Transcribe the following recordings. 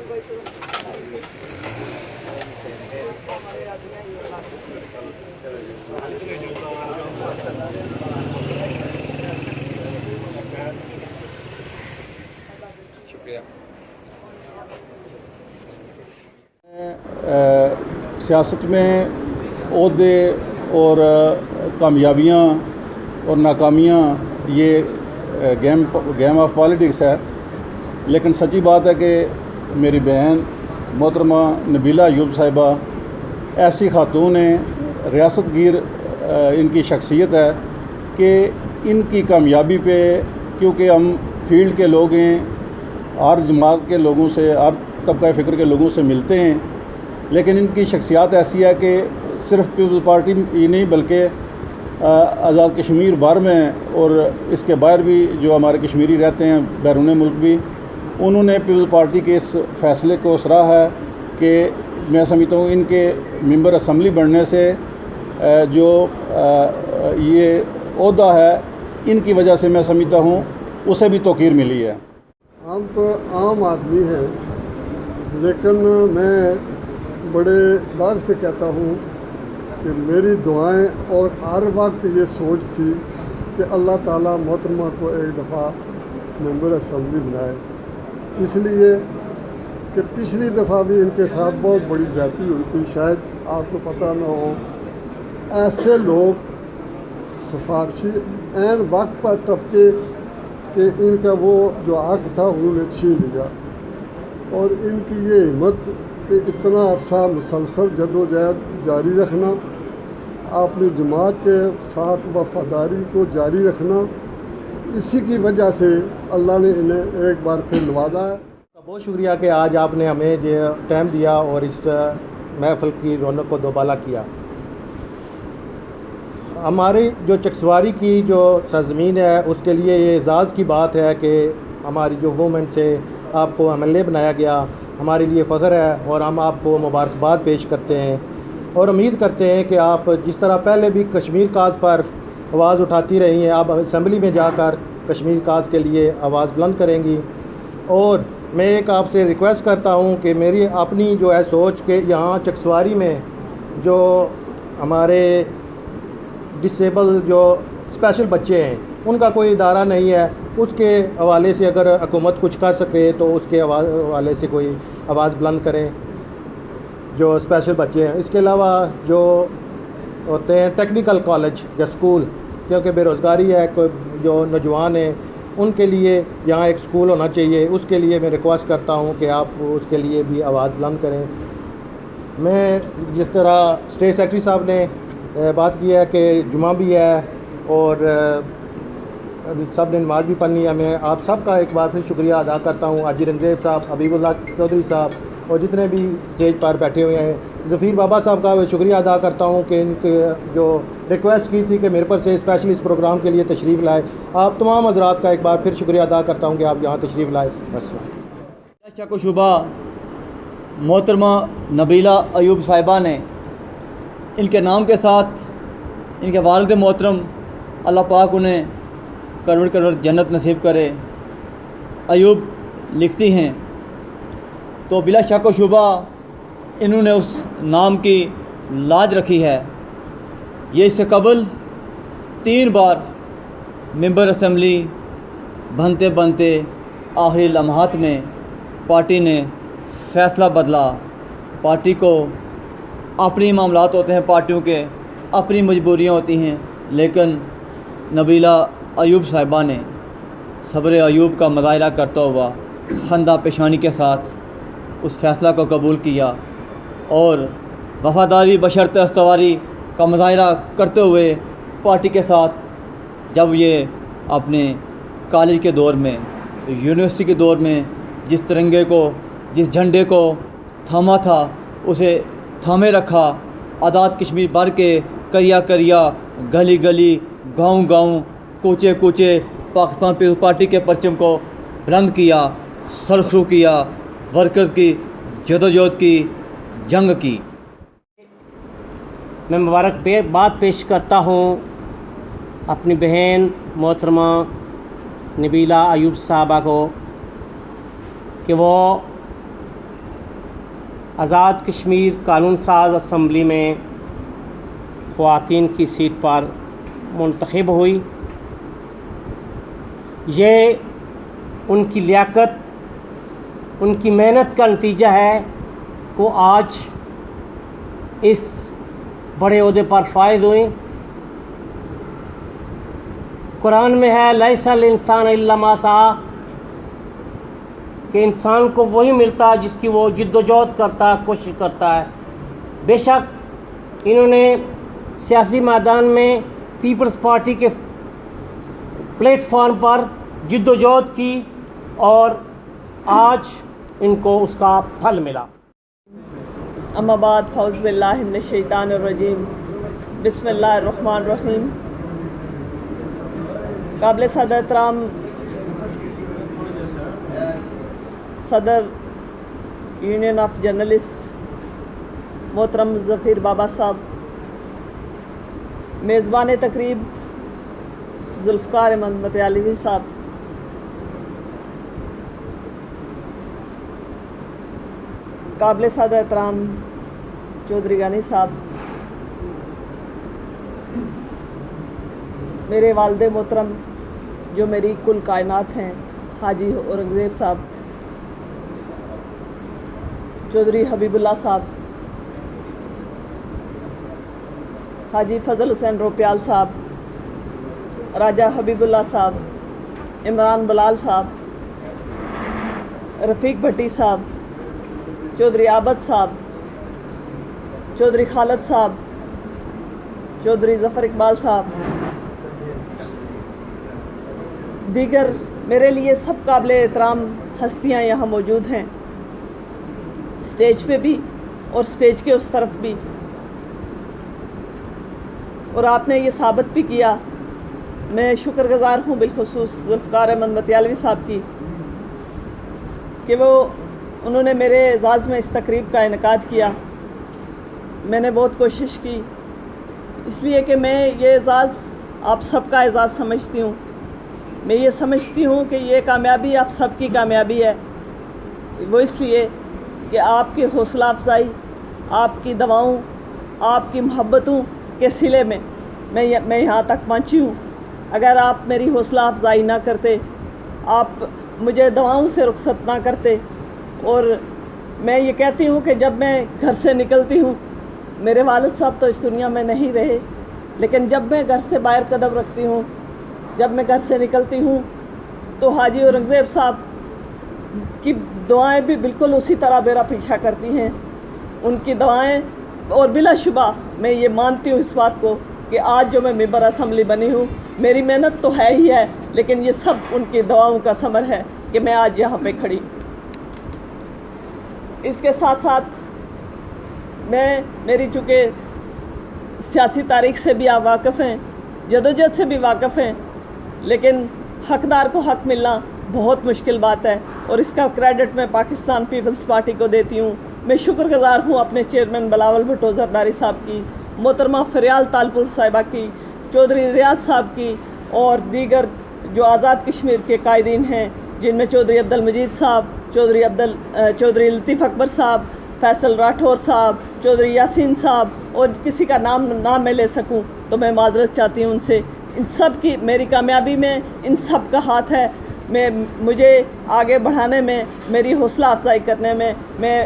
شکریہ. سیاست میں عہدے اور کامیابیاں اور ناکامیاں یہ گیم آف پالیٹکس ہے، لیکن سچی بات ہے کہ میری بہن محترمہ نبیلہ ایوب صاحبہ ایسی خاتون ہیں، ریاست گیر ان کی شخصیت ہے کہ ان کی کامیابی پہ، کیونکہ ہم فیلڈ کے لوگ ہیں، ہر جماعت کے لوگوں سے، ہر طبقہ فکر کے لوگوں سے ملتے ہیں، لیکن ان کی شخصیات ایسی ہے کہ صرف پیپلز پارٹی ہی نہیں بلکہ آزاد کشمیر بھر میں اور اس کے باہر بھی جو ہمارے کشمیری رہتے ہیں بیرون ملک بھی، انہوں نے پیپلز پارٹی کے اس فیصلے کو سراہا ہے کہ میں سمجھتا ہوں ان کے ممبر اسمبلی بننے سے جو یہ عہدہ ہے ان کی وجہ سے میں سمجھتا ہوں اسے بھی توقیر ملی ہے. ہم تو عام آدمی ہیں، لیکن میں بڑے داغ سے کہتا ہوں کہ میری دعائیں اور ہر وقت یہ سوچ تھی کہ اللہ تعالیٰ محترمہ کو ایک دفعہ ممبر اسمبلی بنائے، اس لیے کہ پچھلی دفعہ بھی ان کے ساتھ بہت بڑی زیادتی ہوئی تھی، شاید آپ کو پتہ نہ ہو. ایسے لوگ سفارشی عین وقت پر ٹپکے کہ ان کا وہ جو حق تھا انہوں نے چھین لیا، اور ان کی یہ ہمت کہ اتنا عرصہ مسلسل جدوجہد جاری رکھنا، اپنی جماعت کے ساتھ وفاداری کو جاری رکھنا، اسی کی وجہ سے اللہ نے انہیں ایک بار پھر نوازا ہے. بہت شکریہ کہ آج آپ نے ہمیں یہ ٹائم دیا اور اس محفل کی رونق کو دوبالا کیا. ہماری جو چکسواری کی جو سرزمین ہے اس کے لیے یہ اعزاز کی بات ہے کہ ہماری جو وومن سے آپ کو ایم ایل اے بنایا گیا، ہمارے لیے فخر ہے اور ہم آپ کو مبارکباد پیش کرتے ہیں اور امید کرتے ہیں کہ آپ جس طرح پہلے بھی کشمیر کاز پر آواز اٹھاتی رہی ہیں، آپ اسمبلی میں جا کر کشمیر کاز کے لیے آواز بلند کریں گی. اور میں ایک آپ سے ریکویسٹ کرتا ہوں کہ میری اپنی جو ہے سوچ کہ یہاں چکسواری میں جو ہمارے ڈسیبل جو اسپیشل بچے ہیں ان کا کوئی ادارہ نہیں ہے، اس کے حوالے سے اگر حکومت کچھ کر سکے تو اس کے حوالے سے کوئی آواز بلند کریں جو اسپیشل بچے ہیں. اس کے علاوہ جو ہوتے ہیں ٹیکنیکل کالج یا اسکول، کیونکہ بے روزگاری ہے، جو نوجوان ہیں ان کے لیے یہاں ایک اسکول ہونا چاہیے، اس کے لیے میں ریکویسٹ کرتا ہوں کہ آپ اس کے لیے بھی آواز بلند کریں. میں جس طرح اسٹیٹ سیکرٹری صاحب نے بات کی ہے کہ جمعہ بھی ہے اور سب نے نماز بھی پڑھنی ہے، میں آپ سب کا ایک بار پھر شکریہ ادا کرتا ہوں. حاجی رنگزیب صاحب، حبیب اللہ چودھری صاحب اور جتنے بھی اسٹیج پر بیٹھے ہوئے ہیں، ظفیر بابا صاحب کا شکریہ ادا کرتا ہوں کہ ان کے جو ریکویسٹ کی تھی کہ میرے پر سے اسپیشلی اس پروگرام کے لیے تشریف لائے. آپ تمام حضرات کا ایک بار پھر شکریہ ادا کرتا ہوں کہ آپ یہاں تشریف لائے. بس شک و شبہ محترمہ نبیلہ ایوب صاحبہ نے ان کے نام کے ساتھ ان کے والد محترم اللہ پاک انہیں کروڑ کروڑ جنت نصیب کرے ایوب لکھتی ہیں، تو بلا شک و شبہ انہوں نے اس نام کی لاج رکھی ہے. یہ اس سے قبل 3 بار ممبر اسمبلی بنتے بنتے آخری لمحات میں پارٹی نے فیصلہ بدلا. پارٹی کو اپنی معاملات ہوتے ہیں، پارٹیوں کے اپنی مجبوریاں ہوتی ہیں، لیکن نبیلہ ایوب صاحبہ نے صبر ایوب کا مظاہرہ کرتا ہوا خندہ پیشانی کے ساتھ اس فیصلہ کو قبول کیا اور وفاداری بشرط استواری کا مظاہرہ کرتے ہوئے پارٹی کے ساتھ جب یہ اپنے کالج کے دور میں، یونیورسٹی کے دور میں جس ترنگے کو، جس جھنڈے کو تھاما تھا اسے تھامے رکھا، آزاد کشمیر بھر کے کریا کریا، گلی گلی، گاؤں گاؤں، کوچے کوچے پاکستان پیپلز پارٹی کے پرچم کو بلند کیا، سرخرو کیا، ورکر کی جدوجہد کی، جنگ کی. میں مبارکباد پیش کرتا ہوں اپنی بہن محترمہ نبیلہ ایوب صاحبہ کو کہ وہ آزاد کشمیر قانون ساز اسمبلی میں خواتین کی سیٹ پر منتخب ہوئی۔ یہ ان کی لیاقت، ان کی محنت کا نتیجہ ہے کہ آج اس بڑے عہدے پر فائز ہوئیں۔ قرآن میں ہے لیس الانسان الا ما سعی، کہ انسان کو وہی ملتا ہے جس کی وہ جد و جہد کرتا ہے، کوشش کرتا ہے۔ بے شک انہوں نے سیاسی میدان میں پیپلز پارٹی کے پلیٹ فارم پر جد و جہد کی اور آج ان کو اس کا پھل ملا۔ اما بعد فاعوذ باللہ من الشیطان الرجیم، بسم اللہ الرحمن الرحیم۔ قابل صدر احترام صدر یونین آف جرنلسٹ محترم ظفیر بابا صاحب، میزبان تقریب ذوالفقار احمد مطالبی صاحب، قابل صدر احترام چودھری غنی صاحب، میرے والد محترم جو میری کل کائنات ہیں حاجی اورنگزیب صاحب، چودھری حبیب اللہ صاحب، حاجی فضل حسین روپیال صاحب، راجہ حبیب اللہ صاحب، عمران بلال صاحب، رفیق بھٹی صاحب، چودھری عابد صاحب، چودھری خالد صاحب، چودھری ظفر اقبال صاحب، دیگر میرے لیے سب قابل احترام ہستیاں یہاں موجود ہیں، اسٹیج پہ بھی اور اسٹیج کے اس طرف بھی، اور آپ نے یہ ثابت بھی کیا۔ میں شکر گزار ہوں بالخصوص ذوالفقار احمد مطالبی صاحب کی کہ انہوں نے میرے اعزاز میں اس تقریب کا انعقاد کیا۔ میں نے بہت کوشش کی، اس لیے کہ میں یہ اعزاز آپ سب کا اعزاز سمجھتی ہوں۔ میں یہ سمجھتی ہوں کہ یہ کامیابی آپ سب کی کامیابی ہے، وہ اس لیے کہ آپ کی حوصلہ افزائی، آپ کی دعاؤں، آپ کی محبتوں کے صلے میں میں یہاں تک پہنچی ہوں۔ اگر آپ میری حوصلہ افزائی نہ کرتے، آپ مجھے دعاؤں سے رخصت نہ کرتے، اور میں یہ کہتی ہوں کہ جب میں گھر سے نکلتی ہوں، میرے والد صاحب تو اس دنیا میں نہیں رہے، لیکن جب میں گھر سے باہر قدم رکھتی ہوں، جب میں گھر سے نکلتی ہوں تو حاجی اورنگزیب صاحب کی دعائیں بھی بالکل اسی طرح میرا پیچھا کرتی ہیں۔ ان کی دعائیں، اور بلا شبہ میں یہ مانتی ہوں اس بات کو کہ آج جو میں ممبر اسمبلی بنی ہوں، میری محنت تو ہے ہی ہے، لیکن یہ سب ان کی دعاؤں کا ثمر ہے کہ میں آج یہاں پہ کھڑی۔ اس کے ساتھ ساتھ میری چونکہ سیاسی تاریخ سے بھی آپ واقف ہیں، جدوجہد سے بھی واقف ہیں، لیکن حقدار کو حق ملنا بہت مشکل بات ہے، اور اس کا کریڈٹ میں پاکستان پیپلز پارٹی کو دیتی ہوں۔ میں شکر گزار ہوں اپنے چیئرمین بلاول بھٹو زرداری صاحب کی، محترمہ فریال تالپور صاحبہ کی، چودھری ریاض صاحب کی، اور دیگر جو آزاد کشمیر کے قائدین ہیں، جن میں چودھری عبد المجید صاحب، چودھری لطیف اکبر صاحب، فیصل راٹھور صاحب، چودھری یاسین صاحب، اور کسی کا نام میں لے سکوں تو میں معذرت چاہتی ہوں ان سے۔ ان سب کی، میری کامیابی میں ان سب کا ہاتھ ہے۔ مجھے آگے بڑھانے میں، میری حوصلہ افزائی کرنے میں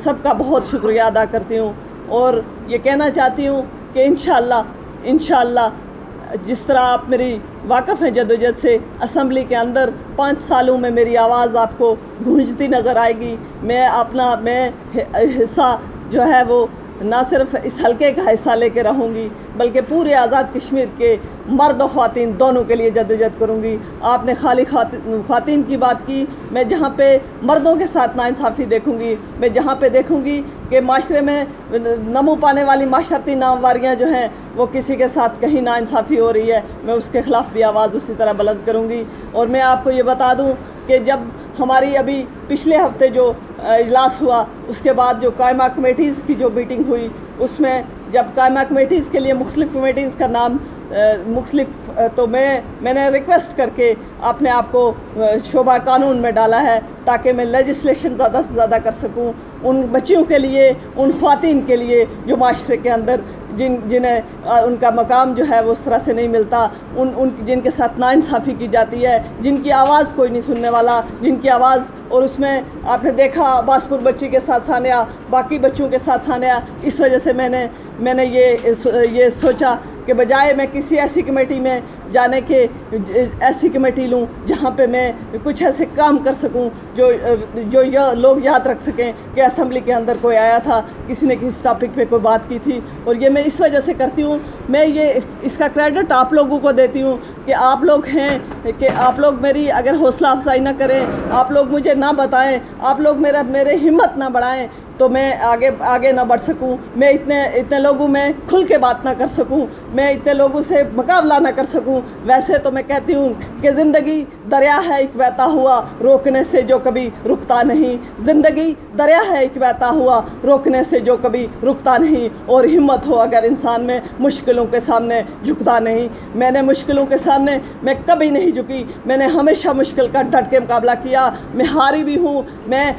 سب کا بہت شکریہ ادا کرتی ہوں، اور یہ کہنا چاہتی ہوں کہ انشاءاللہ جس طرح آپ میری واقف ہیں جدوجہد سے، اسمبلی کے اندر 5 سالوں میں میری آواز آپ کو گونجتی نظر آئے گی۔ میں حصہ جو ہے وہ نہ صرف اس حلقے کا حصہ لے کے رہوں گی، بلکہ پورے آزاد کشمیر کے مرد و خواتین دونوں کے لیے جدوجہد کروں گی۔ آپ نے خالی خواتین کی بات کی، میں جہاں پہ مردوں کے ساتھ ناانصافی دیکھوں گی، میں جہاں پہ دیکھوں گی کہ معاشرے میں نمو پانے والی معاشرتی نامواریاں جو ہیں وہ کسی کے ساتھ کہیں ناانصافی ہو رہی ہے، میں اس کے خلاف بھی آواز اسی طرح بلند کروں گی۔ اور میں آپ کو یہ بتا دوں کہ جب ہماری ابھی پچھلے ہفتے جو اجلاس ہوا، اس کے بعد جو قائمہ کمیٹیز کی جو میٹنگ ہوئی، اس میں جب قائمہ کمیٹیز کے لیے مختلف کمیٹیز کا نام تو میں نے ریکویسٹ کر کے اپنے آپ کو شعبہ قانون میں ڈالا ہے تاکہ میں لیجسلیشن زیادہ سے زیادہ کر سکوں، ان بچیوں کے لیے، ان خواتین کے لیے جو معاشرے کے اندر جنہیں ان کا مقام جو ہے وہ اس طرح سے نہیں ملتا، جن کے ساتھ ناانصافی کی جاتی ہے، جن کی آواز کوئی نہیں سننے والا، جن کی آواز، اور اس میں آپ نے دیکھا باسپور بچی کے ساتھ ثانیہ، باقی بچوں کے ساتھ ثانیہ، اس وجہ سے میں نے یہ سوچا کہ بجائے میں کسی ایسی کمیٹی میں جانے کے ایسی کمیٹی لوں جہاں پہ میں کچھ ایسے کام کر سکوں جو لوگ یاد رکھ سکیں کہ اسمبلی کے اندر کوئی آیا تھا، کسی نے کسی ٹاپک پہ کوئی بات کی تھی. اور یہ میں اس وجہ سے کرتی ہوں، میں اس کا کریڈٹ آپ لوگوں کو دیتی ہوں کہ آپ لوگ ہیں، کہ آپ لوگ میری اگر حوصلہ افزائی نہ کریں، آپ لوگ مجھے نہ بتائیں، آپ لوگ میرے ہمت نہ بڑھائیں تو میں آگے نہ بڑھ سکوں، میں اتنے لوگوں میں کھل کے بات نہ کر سکوں، میں اتنے لوگوں سے مقابلہ نہ کر سکوں. ویسے تو میں کہتی ہوں کہ زندگی دریا ہے ایک بہتا ہوا، روکنے سے جو کبھی رکتا نہیں. زندگی دریا ہے ایک بہتا ہوا، روکنے سے جو کبھی رکتا نہیں. اور ہمت ہو اگر انسان میں، مشکلوں کے سامنے جھکتا نہیں. میں نے مشکلوں کے سامنے میں کبھی نہیں جھکی، میں نے ہمیشہ مشکل کا ڈٹ کے مقابلہ کیا. میں ہاری بھی ہوں، میں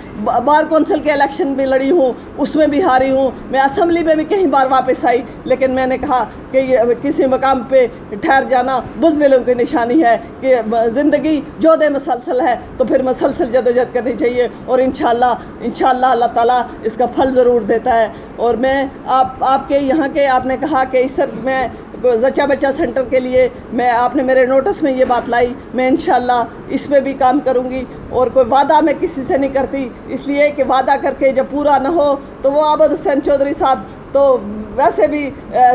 بار کونسل کے الیکشن بھی لڑی ہوں، اس میں بھی ہاری ہوں، میں اسمبلی میں بھی کئی بار واپس آئی، لیکن میں نے کہا کہ یہ کسی مقام پہ ٹھہر جانا بزدلوں کی نشانی ہے، کہ زندگی جود مسلسل ہے تو پھر مسلسل جدوجہد کرنی چاہیے. اور انشاءاللہ اللہ تعالیٰ اس کا پھل ضرور دیتا ہے. اور میں آپ کے یہاں کے، آپ نے کہا کہ اس سر میں زچہ بچہ سینٹر کے لیے آپ نے میرے نوٹس میں یہ بات لائی، میں انشاءاللہ اس پہ بھی کام کروں گی. اور کوئی وعدہ میں کسی سے نہیں کرتی، اس لیے کہ وعدہ کر کے جب پورا نہ ہو تو وہ عابد حسین چودھری صاحب تو ویسے بھی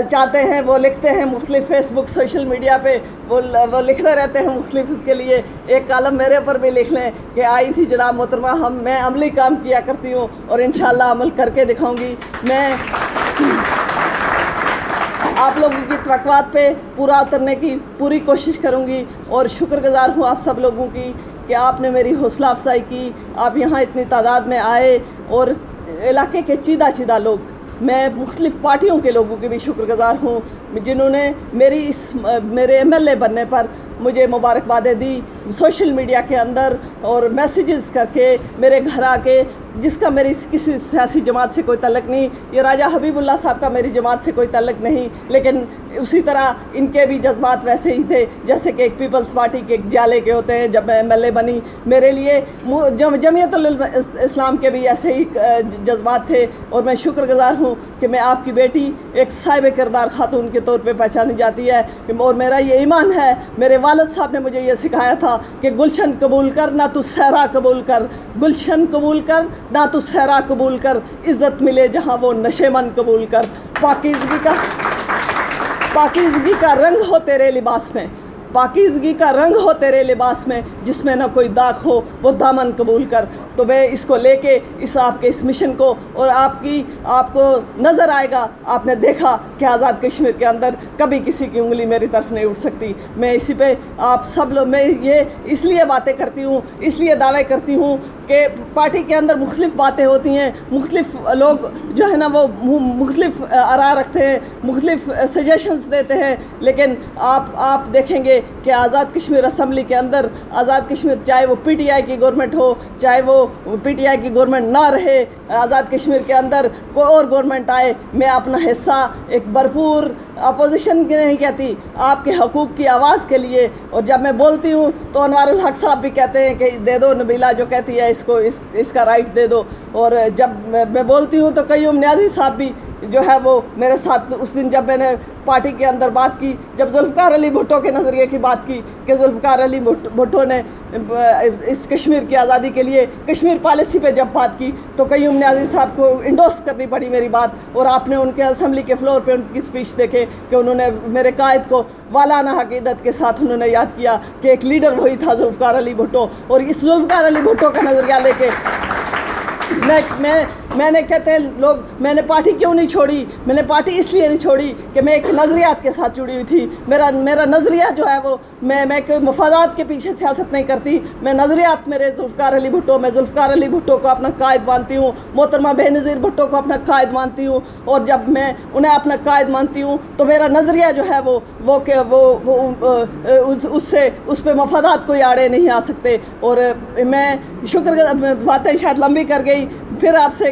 چاہتے ہیں، وہ لکھتے ہیں مختلف فیس بک، سوشل میڈیا پہ وہ لکھتے رہتے ہیں مختلف. اس کے لیے ایک کالم میرے اوپر بھی لکھ لیں کہ آئی تھی جناب محترمہ، میں عملی کام کیا کرتی ہوں اور انشاءاللہ عمل کر کے دکھاؤں گی. میں آپ لوگوں کی توقعات پہ پورا اترنے کی پوری کوشش کروں گی. اور شکر گزار ہوں آپ سب لوگوں کی کہ آپ نے میری حوصلہ افزائی کی، آپ یہاں اتنی تعداد میں آئے. اور علاقے کے چیدہ لوگ، میں مختلف پارٹیوں کے لوگوں کی بھی شکر گزار ہوں جنہوں نے میرے MLA بننے پر مجھے مبارکبادیں دی سوشل میڈیا کے اندر، اور میسیجز کر کے میرے گھر آ کے، جس کا میری کسی سیاسی جماعت سے کوئی تعلق نہیں. یہ راجہ حبیب اللہ صاحب کا میری جماعت سے کوئی تعلق نہیں، لیکن اسی طرح ان کے بھی جذبات ویسے ہی تھے جیسے کہ ایک پیپلز پارٹی کے ایک جالے کے ہوتے ہیں. جب میں MLA بنی، میرے لیے جمعیت الاسلام کے بھی ایسے ہی جذبات تھے. اور میں شکر گزار ہوں کہ میں آپ کی بیٹی ایک صاحب کردار خاتون کے طور پہ پہچانی جاتی ہے. اور میرا یہ ایمان ہے، میرے والد صاحب نے مجھے یہ سکھایا تھا کہ گلشن قبول کر نہ تو صحرا قبول کر، گلشن قبول کر نہ تو صحرا قبول کر، عزت ملے جہاں وہ نشے من قبول کر. پاکیزگی کا رنگ ہو تیرے لباس میں، پاکیزگی کا رنگ ہو تیرے لباس میں، جس میں نہ کوئی داغ ہو وہ دامن قبول کر. تو میں اس کو لے کے آپ کے اس مشن کو، اور آپ کو نظر آئے گا، آپ نے دیکھا کہ آزاد کشمیر کے اندر کبھی کسی کی انگلی میری طرف نہیں اٹھ سکتی. میں اسی پہ آپ سب لوگ، میں یہ اس لیے باتیں کرتی ہوں، اس لیے دعوے کرتی ہوں کہ پارٹی کے اندر مختلف باتیں ہوتی ہیں، مختلف لوگ جو ہے نا وہ مختلف آراء رکھتے ہیں، مختلف سجیشنز دیتے ہیں، لیکن آپ دیکھیں گے کہ آزاد کشمیر اسمبلی کے اندر، آزاد کشمیر چاہے وہ PTI کی گورنمنٹ ہو، چاہے وہ PTI کی گورنمنٹ نہ رہے، آزاد کشمیر کے اندر کوئی اور گورنمنٹ آئے، میں اپنا حصہ ایک بھرپور اپوزیشن کی نہیں کہتی، آپ کے حقوق کی آواز کے لیے. اور جب میں بولتی ہوں تو انوار الحق صاحب بھی کہتے ہیں کہ دے دو، نبیلہ جو کہتی ہے اس کا رائٹ دے دو. اور جب میں بولتی ہوں تو قیوم نیازی صاحب بھی جو ہے وہ میرے ساتھ اس دن جب میں نے پارٹی کے اندر بات کی، جب ذوالفقار علی بھٹو کے نظریے کی بات کی کہ ذوالفقار علی بھٹو نے اس کشمیر کی آزادی کے لیے کشمیر پالیسی پہ جب بات کی تو قیوم نیازی صاحب کو انڈورس کرنی پڑی میری بات. اور آپ نے ان کے اسمبلی کے فلور پہ ان کی اسپیچ دیکھے کہ انہوں نے میرے قائد کو والانہ عقیدت کے ساتھ انہوں نے یاد کیا کہ ایک لیڈر وہی تھا ذوالفقار علی بھٹو. اور اس ذوالفقار علی بھٹو کا نظریہ لے کے میں نے کہتے ہیں لوگ، میں نے پارٹی کیوں نہیں چھوڑی؟ میں نے پارٹی اس لیے نہیں چھوڑی کہ میں ایک نظریات کے ساتھ جڑی ہوئی تھی. میرا نظریہ جو ہے وہ میں کوئی مفادات کے پیچھے سیاست نہیں کرتی. میں نظریات میرے ذوالفقار علی بھٹو، میں ذوالفقار علی بھٹو کو اپنا قائد مانتی ہوں، محترمہ بینظیر بھٹو کو اپنا قائد مانتی ہوں. اور جب میں انہیں اپنا قائد مانتی ہوں تو میرا نظریہ جو ہے وہ کہ اس پہ مفادات کوئی آڑے نہیں آ سکتے. اور میں باتیں شاید لمبی کر گئی، پھر آپ سے